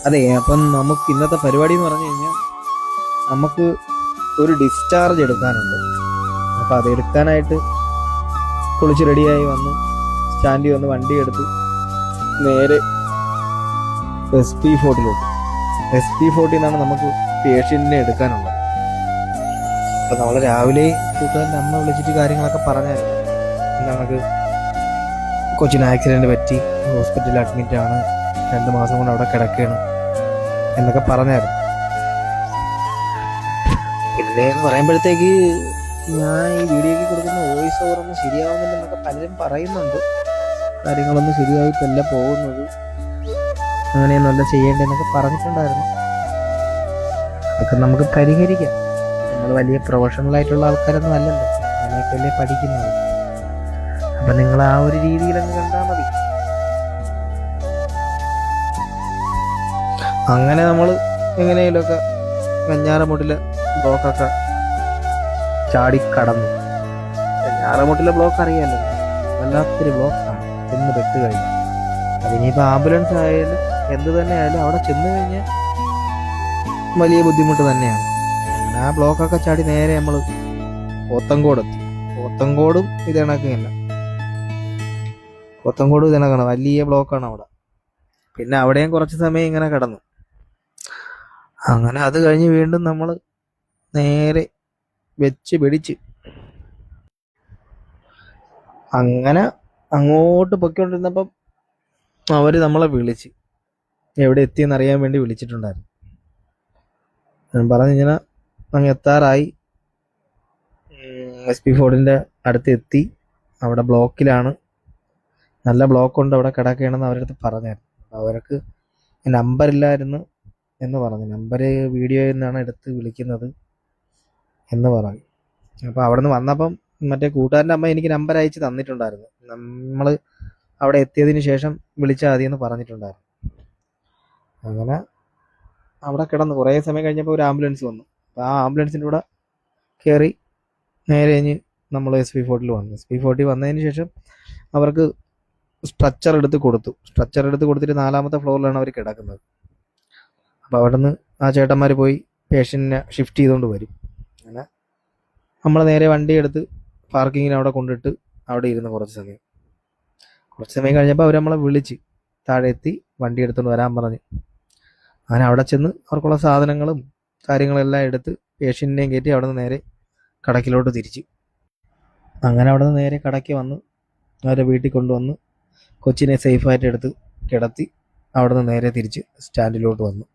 അതെ, അപ്പം നമുക്ക് ഇന്നത്തെ പരിപാടി എന്ന് പറഞ്ഞു കഴിഞ്ഞാൽ നമുക്ക് ഒരു ഡിസ്ചാർജ് എടുക്കാനുണ്ട്. അപ്പം അതെടുക്കാനായിട്ട് കുളിച്ച് റെഡിയായി വന്ന് സ്റ്റാൻഡിൽ വന്ന് വണ്ടി എടുത്ത് നേരെ SP4 SP4 നിന്നാണ് നമുക്ക് പേഷ്യൻറ്റിനെ എടുക്കാനുള്ളത്. അപ്പം നമ്മൾ രാവിലെ കൂട്ടുകാരൻ്റെ അമ്മ വിളിച്ചിട്ട് കാര്യങ്ങളൊക്കെ പറഞ്ഞായിരുന്നു. നമുക്ക് കൊച്ചിന് ആക്സിഡൻറ്റ് പറ്റി ഹോസ്പിറ്റലിൽ അഡ്മിറ്റ് ആണ്, 2 മാസം കൊണ്ട് അവിടെ കിടക്കുകയാണ് എന്നൊക്കെ പറഞ്ഞായിരുന്നു. പിന്നെ എന്ന് പറയുമ്പോഴത്തേക്ക് ഞാൻ ഈ വീഡിയോയ്ക്ക് കൊടുക്കുന്ന വോയിസ് ഓവർ ഒന്നും ശരിയാവുന്നില്ലെന്നൊക്കെ പലരും പറയുന്നുണ്ട്. കാര്യങ്ങളൊന്നും ശരിയായിട്ടല്ല പോകുന്നത്, അങ്ങനെയൊന്നുമല്ല ചെയ്യേണ്ടതെന്നൊക്കെ പറഞ്ഞിട്ടുണ്ടായിരുന്നു. അതൊക്കെ നമുക്ക് പരിഹരിക്കാം. നമ്മൾ വലിയ പ്രൊഫഷണൽ ആയിട്ടുള്ള ആൾക്കാരൊന്നും അല്ലല്ലോ, അങ്ങനെയൊക്കെയല്ലേ പഠിക്കുന്നത്. അപ്പം നിങ്ങൾ ആ ഒരു രീതിയിലങ്ങ് കണ്ടാൽ മതി. അങ്ങനെ നമ്മൾ എങ്ങനെയൊക്കെ വെഞ്ഞാറമൂട്ടിലെ ബ്ലോക്കൊക്കെ ചാടിക്കടന്നു. വെഞ്ഞാറമൂട്ടിലെ ബ്ലോക്ക് അറിയാമല്ലോ, വല്ലാത്തൊരു ബ്ലോക്കാണ് ചെന്ന് പെട്ട് കഴിഞ്ഞാൽ. അതിനിപ്പോൾ ആംബുലൻസ് ആയാലും എന്ത് തന്നെ ആയാലും അവിടെ ചെന്ന് കഴിഞ്ഞാൽ വലിയ ബുദ്ധിമുട്ട് തന്നെയാണ്. ആ ബ്ലോക്കൊക്കെ ചാടി നേരെ നമ്മൾ പോത്തങ്കോട് എത്തി. പോത്തങ്കോടും ഇത് കണക്കില്ല, പോത്തങ്കോടും ഇത് കണക്കാണ്, വലിയ ബ്ലോക്കാണ് അവിടെ. പിന്നെ അവിടെയും കുറച്ച് സമയം ഇങ്ങനെ കിടന്നു. അങ്ങനെ അത് കഴിഞ്ഞ് വീണ്ടും നമ്മൾ നേരെ വെച്ച് പിടിച്ച് അങ്ങനെ അങ്ങോട്ട് പൊയ്ക്കൊണ്ടിരുന്നപ്പം അവർ നമ്മളെ വിളിച്ച് എവിടെ എത്തിയെന്ന് അറിയാൻ വേണ്ടി വിളിച്ചിട്ടുണ്ടായിരുന്നു. ഞാൻ പറഞ്ഞിങ്ങനെ അങ്ങ് എത്താറായി, SP4 അടുത്ത് എത്തി, അവിടെ ബ്ലോക്കിലാണ്, നല്ല ബ്ലോക്കുണ്ട്, അവിടെ കിടക്കുകയാണെന്ന് അവരടുത്ത് പറഞ്ഞായിരുന്നു. അവർക്ക് നമ്പറില്ലായിരുന്നു എന്ന് പറഞ്ഞു. നമ്പർ വീഡിയോയിൽ നിന്നാണ് എടുത്ത് വിളിക്കുന്നത് എന്ന് പറഞ്ഞു. അപ്പോൾ അവിടെ നിന്ന് വന്നപ്പം മറ്റേ കൂട്ടുകാരൻ്റെ അമ്മ എനിക്ക് നമ്പർ അയച്ച് തന്നിട്ടുണ്ടായിരുന്നു. നമ്മൾ അവിടെ എത്തിയതിന് ശേഷം വിളിച്ചാൽ മതിയെന്ന് പറഞ്ഞിട്ടുണ്ടായിരുന്നു. അങ്ങനെ അവിടെ കിടന്ന് കുറേ സമയം കഴിഞ്ഞപ്പോൾ ഒരു ആംബുലൻസ് വന്നു. അപ്പോൾ ആ ആംബുലൻസിൻ്റെ കൂടെ കയറി നേരെ കഴിഞ്ഞ് നമ്മൾ SP4 വന്നു. SP4 വന്നതിന് ശേഷം അവർക്ക് സ്ട്രക്ചർ എടുത്ത് കൊടുത്തിട്ട് 4ാമത്തെ ഫ്ലോറിലാണ് അവർ കിടക്കുന്നത്. അപ്പോൾ അവിടെ നിന്ന് ആ ചേട്ടന്മാർ പോയി പേഷ്യൻറ്റിനെ ഷിഫ്റ്റ് ചെയ്തുകൊണ്ട് വരും. അങ്ങനെ നമ്മൾ നേരെ വണ്ടി എടുത്ത് പാർക്കിങ്ങിന് അവിടെ കൊണ്ടിട്ട് അവിടെ ഇരുന്ന് കുറച്ച് സമയം കഴിഞ്ഞപ്പോൾ അവർ നമ്മളെ വിളിച്ച് താഴെ എത്തി വണ്ടി എടുത്തുകൊണ്ട് വരാൻ പറഞ്ഞ്. അങ്ങനെ അവിടെ ചെന്ന് അവർക്കുള്ള സാധനങ്ങളും കാര്യങ്ങളെല്ലാം എടുത്ത് പേഷ്യൻറ്റിനെയും കയറ്റി അവിടെ നിന്ന് നേരെ കടക്കിലോട്ട് തിരിച്ച്. അങ്ങനെ അവിടെ നിന്ന് നേരെ കടയ്ക്ക് വന്ന് അവരെ വീട്ടിൽ കൊണ്ടുവന്ന് കൊച്ചിനെ സേഫായിട്ട് എടുത്ത് കിടത്തി അവിടെ നിന്ന് നേരെ തിരിച്ച് സ്റ്റാൻഡിലോട്ട് വന്നു.